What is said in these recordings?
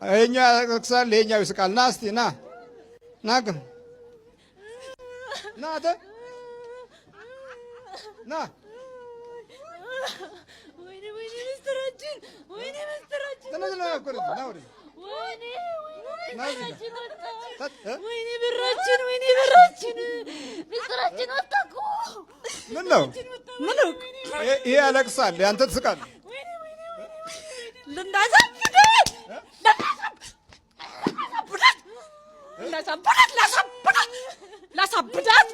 ይኸኛው ያለቅሳል፣ ይኸኛው ይስቃል። ና እስቲ ና ና ግን ና አንተ ና ወይኔ ምስጢራችን ወይኔ ምስጢራችን ተነስ ነው ያቆረጥ ና ወደ ወይኔ ብራችን ምስጢራችን ወጣኩ። ምን ነው ይሄ ያለቅሳል፣ ያንተ ትስቃለህ። ላሳብዳት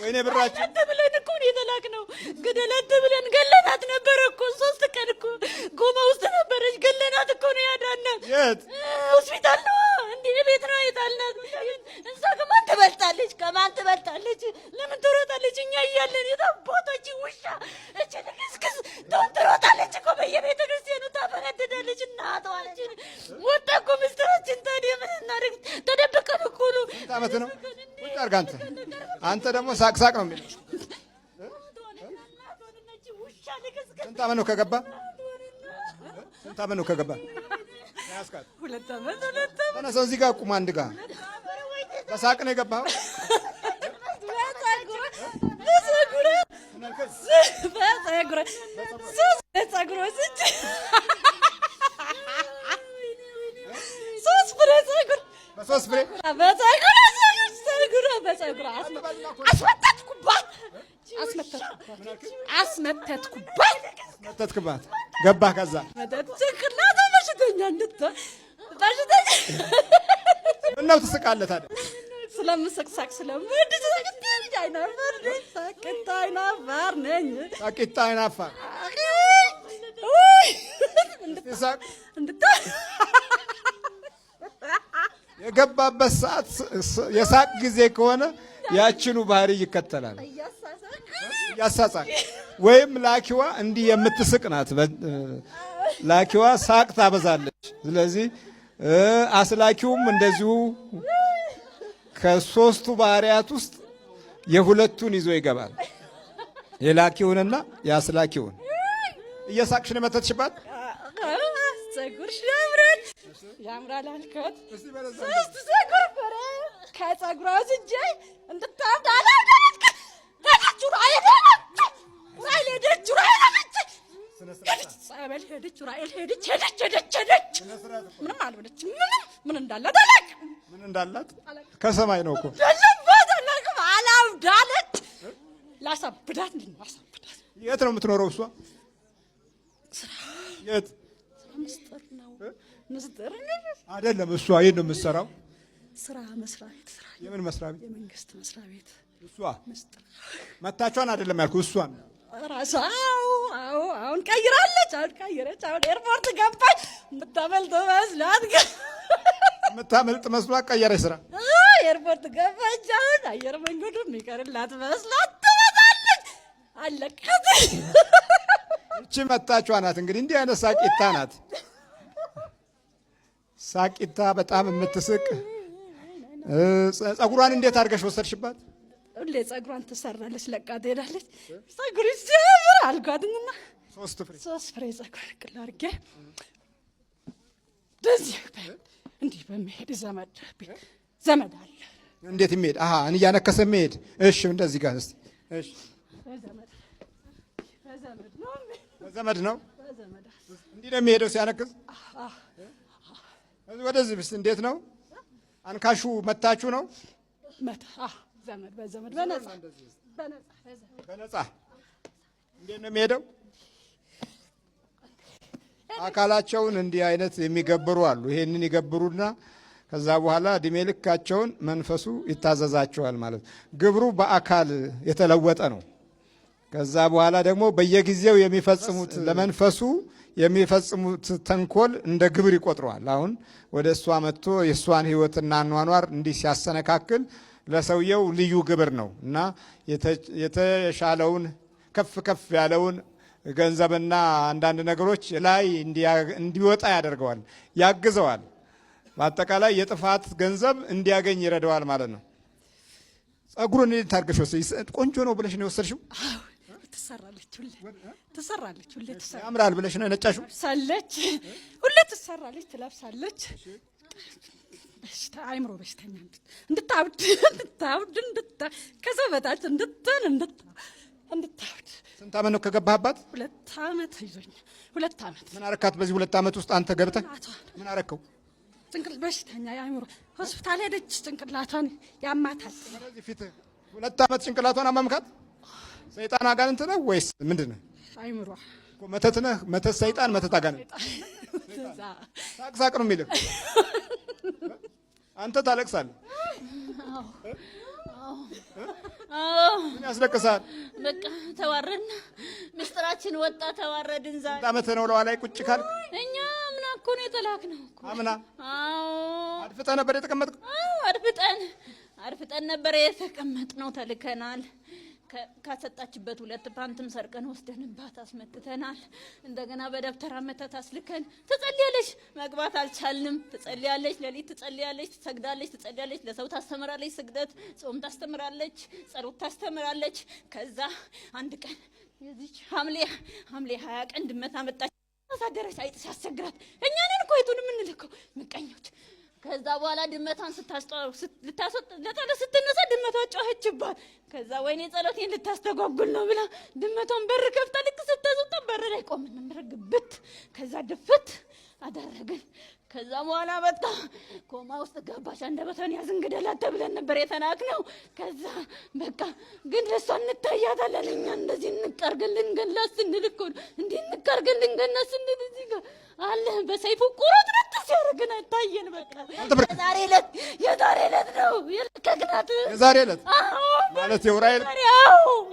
ወይኔ ብራችን ብለን እኮ ነው የተላክነው። ገደላት ብለን ገለናት ነበረ እኮ 3 ቀን እኮ ጎማ ውስጥ ነበረች። ገለናት እኮ ነው ያዳናት። የት ሆስፒታል ነው እንዴ? ቤት ነው የጣልናት። እንሳ ከማን ትበልጣለች? ለምን ትሮጣለች? እኛ እያለን የታቦታች ውሻ እቺ ልክስክስ ትሮጣለች እኮ በየቤተ ክርስቲያኑ ታፈነድዳለች። እናቷችን ወጣ እኮ ምስጢራችን። ታዲያ ምን እናድርግ? ተደብቀን እኮ ነው። ስንት ዓመት ነው? ቁጭ አድርግ አንተ ደግሞ ሳቅ ነው የሚለው። ስንት ዓመት ነው ከገባ? ስንት ዓመት ነው ከገባ? ያስካት 2 ዓመት። ተነሳ እዚህ ጋር ቁም። አንድ ጋር በሳቅ ነው የገባኸው? በሶስት ፍሬ አስመተትኩባት። ገባህ? ከዛ ምነው ትስቃለህ ታዲያ? ስለምስቅሳቅ ስለምወድ ሳቂታ አይናፋር ነኝ። ሳቂታ አይናፋር የገባበት ሰዓት የሳቅ ጊዜ ከሆነ ያችኑ ባህሪ ይከተላል። ያሳሳቅ ወይም ላኪዋ እንዲህ የምትስቅ ናት። ላኪዋ ሳቅ ታበዛለች። ስለዚህ አስላኪውም እንደዚሁ ከ3ቱ ባህሪያት ውስጥ የ2ቱን ይዞ ይገባል። የላኪውንና የአስላኪውን። እየሳቅሽ ነው የመተትሽባት? ፀጉርሽ ያምራል አልከት። 3 ፀጉር ፈረ ከፀጉሯ ስጄ እንድታምድ አላደረክ። ሄደች። ምንም አልበለችም። ምን እንዳላት አላውቅም። ምን እንዳላት ከሰማይ ነው እኮ አላውዳለች። ላሳብዳት። የት ነው የምትኖረው እሷ? የት? ምስጢር ነው። ምስጢር አይደለም። እሷ የት ነው የምትሰራው? ስራ መስሪያ ቤት። የምን መስሪያ ቤት? የመንግስት መስሪያ ቤት። እሷ መታቿን አይደለም ያልኩ፣ እሷን ራሷ። አሁን ቀይራለች። አሁን ኤርፖርት ገባች። የምታመልጥ መስሏት ቀየረች ስራ። ኤርፖርት ገባች። አሁን አየር መንገዱ የሚቀርላት መስሏት ትመጣለች። አለቀት። እቺ መታቿ ናት። እንግዲህ እንዲህ አይነት ሳቂታ ናት። ሳቂታ በጣም የምትስቅ። ፀጉሯን እንዴት አድርገሽ ወሰድሽባት? ሁሌ ፀጉሯን ትሰራለች፣ ለቃ ትሄዳለች። ፀጉር ሲያምር አልኳትና 3 ፍሬ ፀጉር ቅል አድርጌ በዚህ እንዲህ በመሄድ ዘመድ አለ። እንዴት የሚሄድ? እያነከሰ የሚሄድ። እሺ፣ እንደዚህ ጋር እስቲ። እሺ፣ በዘመድ ነው። እንዲህ ነው የሚሄደው ሲያነክስ። ወደዚህ ብስ እንዴት ነው? አንካሹ መታችሁ ነው? ዘመድ በዘመድ በነፃ እንዴት ነው የሚሄደው? አካላቸውን እንዲህ አይነት የሚገብሩ አሉ። ይሄንን ይገብሩና ከዛ በኋላ እድሜ ልካቸውን መንፈሱ ይታዘዛቸዋል ማለት ነው። ግብሩ በአካል የተለወጠ ነው። ከዛ በኋላ ደግሞ በየጊዜው የሚፈጽሙት ለመንፈሱ የሚፈጽሙት ተንኮል እንደ ግብር ይቆጥረዋል። አሁን ወደ እሷ መጥቶ የእሷን ሕይወትና አኗኗር እንዲህ ሲያሰነካክል ለሰውየው ልዩ ግብር ነው እና የተሻለውን ከፍ ያለውን ገንዘብና አንዳንድ ነገሮች ላይ እንዲወጣ ያደርገዋል፣ ያግዘዋል። በአጠቃላይ የጥፋት ገንዘብ እንዲያገኝ ይረዳዋል ማለት ነው። ጸጉሩን እንዴት ታርገሽ ወሰድሽ? ቆንጆ ነው ብለሽ ነው የወሰድሽው? ትሰራለች ሁሌ ያምራል ብለሽ ነው የነጫሽው? ሳለች ሁሌ ትሰራለች፣ ትለብሳለች። አይምሮ በሽተኛ እንድታብድ ከሰው በታች እንድታብድ። ስንት ዓመት ነው ከገባህባት? 2 ዓመት ይዞኝ 2 ዓመት። ምን አረካት በዚህ 2 ዓመት ውስጥ አንተ ገብተህ? ምን አረከው? ጭንቅላት በሽተኛ የአይምሮ ሆስፒታል ሄደች። ጭንቅላቷን ያማታል። ስለዚህ ፊት 2 ዓመት ጭንቅላቷን አማምካት። ሰይጣን አጋንንት ነው ወይስ ምንድን ነው? አይምሮ እኮ መተት ነህ። መተት ሰይጣን፣ መተት አጋንንት። ሳቅ ነው የሚልህ። አንተ ታለቅሳለህ። ምን ያስለቅሳል? በቃ ተዋረድን፣ ምስጢራችን ወጣ፣ ተዋረድን። ዛሬ ስንት ዓመት ነው ለዋ ላይ ቁጭ ካልክ? እኛ አምና እኮ ነው የተላክነው እኮ። አምና? አዎ። አድፍጠህ ነበር የተቀመጥከው? አዎ፣ አድፍጠን ነበር የተቀመጥነው። ተልከናል። ካሰጣችበት 2 ፓንትም ሰርቀን ወስደንባት አስመትተናል። እንደገና በደብተራ መተት አስልከን ትጸልያለች፣ መግባት አልቻልንም። ትጸልያለች፣ ሌሊት ትጸልያለች፣ ትሰግዳለች፣ ለሰው ታስተምራለች፣ ስግደት ጾም ታስተምራለች፣ ጸሎት ታስተምራለች። ከዛ አንድ ቀን የዚች ሐምሌ 20 ቀን ድመት አመጣች። አሳደረች። አይጥ ሲያስቸግራት እኛንን እኮ የቱን የምንልከው ምቀኞች። ከዛ በኋላ ድመቷን ስትነሳ ድመቷ ጮኸችባት። ከዛ ወይኔ ጸሎቴን ልታስተጓጉል ነው ብላ ድመቷን በር ከፍታ ልክ ስታስወጣ በር ላይ ቆምን ነበር ግብት። ከዛ ድፍት አደረግን። ከዛ በኋላ በቃ ኮማ ውስጥ ገባች። አንደበቷን ያዝን ግደላት ተብለን ነበር የተናቅነው። ከዛ በቃ ግን ለሷ እንታያታለን። እኛ እንደዚህ እንቀርገን ልንገላት ስንል እኮ እንዲህ እንቀርገን ልንገላት ስንል እዚህ ጋር አለ በሰይፉ ቁርጥርጥ ሲያደርገን ታየን። በቃ የዛሬ ዕለት ነው የለቀቅናት። የዛሬ ዕለት ማለት የውራኤል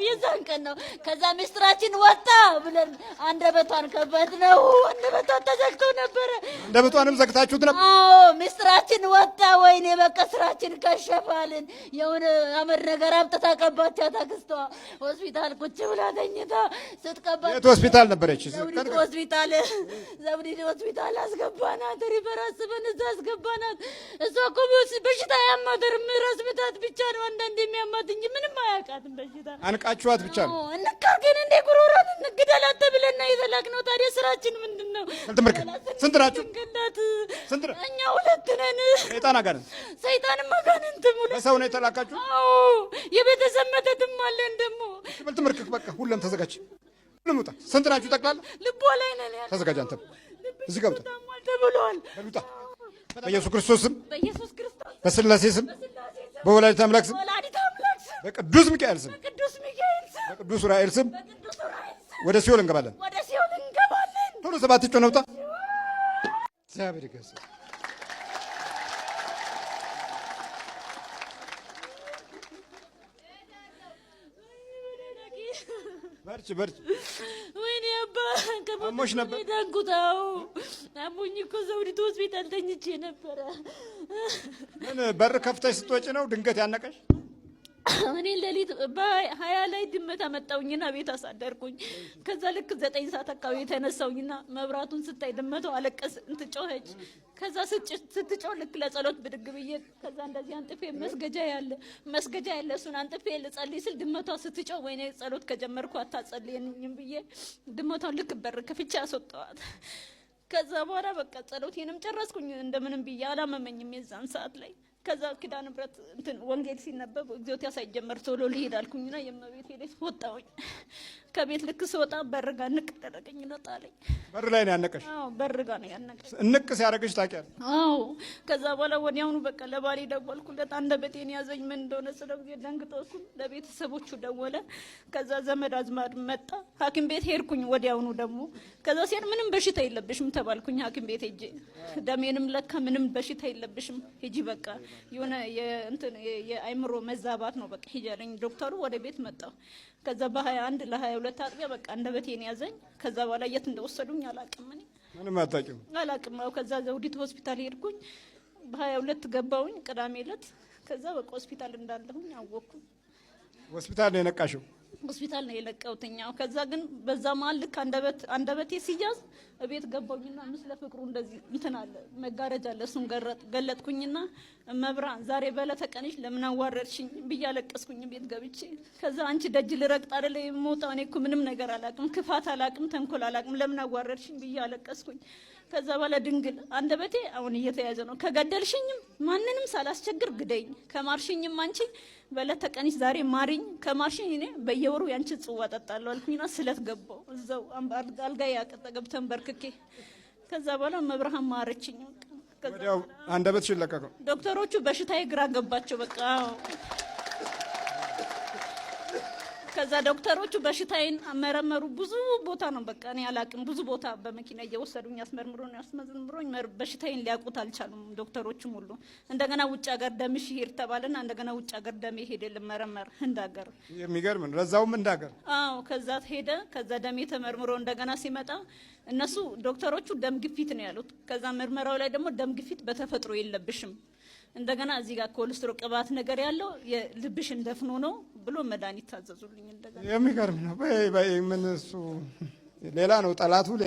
የዛን ቀን ነው። ከዛ ምስጢራችን ወጣ ብለን አንደበቷን ከበት ነው። አንደበቷን ተዘግቶ ነበረ። አንደበቷንም ዘግታችሁት ነበር? አዎ ምስጢራችን ወጣ። ወይኔ በቃ ስራችን ከሸፋልን። የሆነ አመድ ነገር አምጥታ ቀባቻት። አክስቷ ሆስፒታል ቁጭ ብላ ተኝታ ስትቀባት። የት ሆስፒታል ነበረች? ዘውዲት ሆስፒታል አስገባናት። ሪፈር አስበን እዛ አስገባናት። እሷ እኮ በሽታ ያማተርም ራስ ምታት ብቻ ነው አንዳንድ የሚያማት እንጂ ምንም አያውቃትም በሽታ። አንቃችኋት ብቻ ነው? እንካርገን እንደ ጉሮሮን እንግደላት ተብለን ነው የተላክነው። ታዲያ ስራችን ምንድን ነው? ስንት ናችሁ? ስንት ነው? እኛ 2 ነን። ሰይጣን አጋንንት? ሰይጣንም አጋንንትም በሰው ነው የተላካችሁ? አዎ የቤተሰብ መተትም አለን ደግሞ። ትምህርት በቃ ሁሉም ተዘጋጅ። ሁሉም ውጣ። ስንት ናችሁ ጠቅላላ? ልቧ ላይ ነን ያለ። ተዘጋጅ አንተ እዚህ ጋር ውጣ ተብሏል። ውጣ። በኢየሱስ ክርስቶስ ስም፣ በኢየሱስ ክርስቶስ፣ በስላሴ ስም፣ በወላዲተ አምላክ ስም፣ በቅዱስ ሚካኤል ስም፣ በቅዱስ ኡራኤል ስም ወደ ሲኦል እንገባለን። ቶሎ 7 ጮህ ነውጣ። እግዚአብሔር ይገስጽ። በርቺ። ወይኔ አባ አሞሽ ነበር? ዳንኩታው አሞኝ እኮ ዘውዲቱ ሆስፒታል ተኝቼ ነበረ። ምን በር ከፍተሽ ስትወጪ ነው ድንገት ያነቀሽ? እኔ ሌሊት በ20 ላይ ድመት አመጣውኝና ቤት አሳደርኩኝ። ከዛ ልክ 9 ሰዓት አካባቢ የተነሳውኝና መብራቱን ስታይ ድመቷ አለቀስ እንትጮኸች። ከዛ ስትጮህ ልክ ለጸሎት ብድግ ብዬ ከዛ እንደዚህ አንጥፌ መስገጃ ያለ እሱን አንጥፌ ልጸልይ ስል ድመቷ ስትጮህ ወይኔ ጸሎት ከጀመርኩ አታጸልየኝም ብዬ ድመቷን ልክ በር ከፍቼ አስወጣዋት። ከዛ በኋላ በቃ ጸሎቴንም ጨረስኩኝ እንደምንም ብዬ። አላመመኝም የዛን ሰዓት ላይ። ከዛ ኪዳነ ምሕረት ወንጌል ሲነበብ እግዚኦት ሳይጀመር ቶሎ ልሄድ አልኩኝና የእመቤቴ ቤት ወጣሁኝ። ከቤት ልክ ስወጣ በርጋ ንቅ ተደረገኝና ጣለኝ። በር ላይ ነው ያነቀሽ? አዎ በርጋ ነው ያነቀሽ። ንቅ ሲያደርግሽ ታውቂያለሽ? አዎ። ከዛ በኋላ ወዲያውኑ በቃ ለባሌ ደወልኩለት። አንደበቴን ያዘኝ ምን እንደሆነ ስለዚህ ደንግጦ እሱ ለቤተሰቦቹ ደወለ። ከዛ ዘመድ አዝማድ መጣ። ሐኪም ቤት ሄድኩኝ ወዲያውኑ ደግሞ። ከዛ ሲሄድ ምንም በሽታ የለብሽም ተባልኩኝ። ሐኪም ቤት ሄጄ ደሜንም ለካ ምንም በሽታ የለብሽም ሂጂ በቃ የሆነ የአይምሮ መዛባት ነው በቃ ሂጂ አለኝ ዶክተሩ። ወደ ቤት መጣሁ። ከዛ በ21 ለ22 አጥቢያ በቃ አንደበቴን ያዘኝ። ከዛ በኋላ የት እንደወሰዱኝ አላውቅም። እኔ ምንም አታውቂም? አላውቅም። ከዛ ዘውዲቱ ሆስፒታል ሄድኩኝ። በ22 ገባሁኝ ቅዳሜ ዕለት። ከዛ በቃ ሆስፒታል እንዳለሁኝ አወቅኩኝ። ሆስፒታል ነው የነቃሽው? ሆስፒታል ነው የለቀውትኛው። ከዛ ግን በዛ መሀል ልክ አንደበቴ ሲያዝ እቤት ገባሁኝና ምስለ ፍቅሩ እንደዚህ እንትን አለ መጋረጃ አለ እሱን ገለጥኩኝና መብራን ዛሬ በለተ ቀንሽ ለምን አዋረድሽኝ ብዬ አለቀስኩኝ ቤት ገብቼ። ከዛ አንቺ ደጅ ልረግጥ አይደለ የምወጣው እኔ እኮ ምንም ነገር አላቅም፣ ክፋት አላቅም፣ ተንኮል አላቅም፣ ለምን አዋረድሽኝ ብዬ አለቀስኩኝ። ከዛ በኋላ ድንግል አንደበቴ አሁን እየተያዘ ነው፣ ከገደልሽኝም ማንንም ሳላስቸግር ግደኝ፣ ከማርሽኝም አንቺ በለተ ቀንሽ ዛሬ ማሪኝ፣ ከማርሽኝ እኔ በየወሩ ያንቺ ጽዋ ጠጣለሁ አልኩኝና ስለት ገባው እዛው አልጋዬ አጠገብ ተንበርክኬ። ከዛ በኋላ መብርሃን ማረችኝ። ወዲያው አንደበትሽን ለቀቀው። ዶክተሮቹ በሽታዬ ግራ ገባቸው በቃ። ከዛ ዶክተሮቹ በሽታዬን መረመሩ። ብዙ ቦታ ነው በቃ እኔ አላቅም፣ ብዙ ቦታ በመኪና እየወሰዱኝ ያስመርምሮኝ በሽታዬን ሊያውቁት አልቻሉም ዶክተሮቹም ሁሉ። እንደገና ውጭ ሀገር ደምሽ ይሄድ ተባለና እንደገና ውጭ ሀገር ደሜ ሄደ ልመረመር ህንድ ሀገር። የሚገርም ነው። ለዛውም ህንድ ሀገር። አዎ ከዛ ሄደ። ከዛ ደሜ ተመርምሮ እንደገና ሲመጣ እነሱ ዶክተሮቹ ደም ግፊት ነው ያሉት። ከዛ ምርመራው ላይ ደግሞ ደም ግፊት በተፈጥሮ የለብሽም፣ እንደገና እዚህ ጋር ኮሌስትሮል ቅባት ነገር ያለው የልብሽ እንደፍኖ ነው ብሎ መድኃኒት ታዘዙልኝ። እንደገና የሚገርም ነው። በይ ምን እሱ ሌላ ነው ጠላቱ።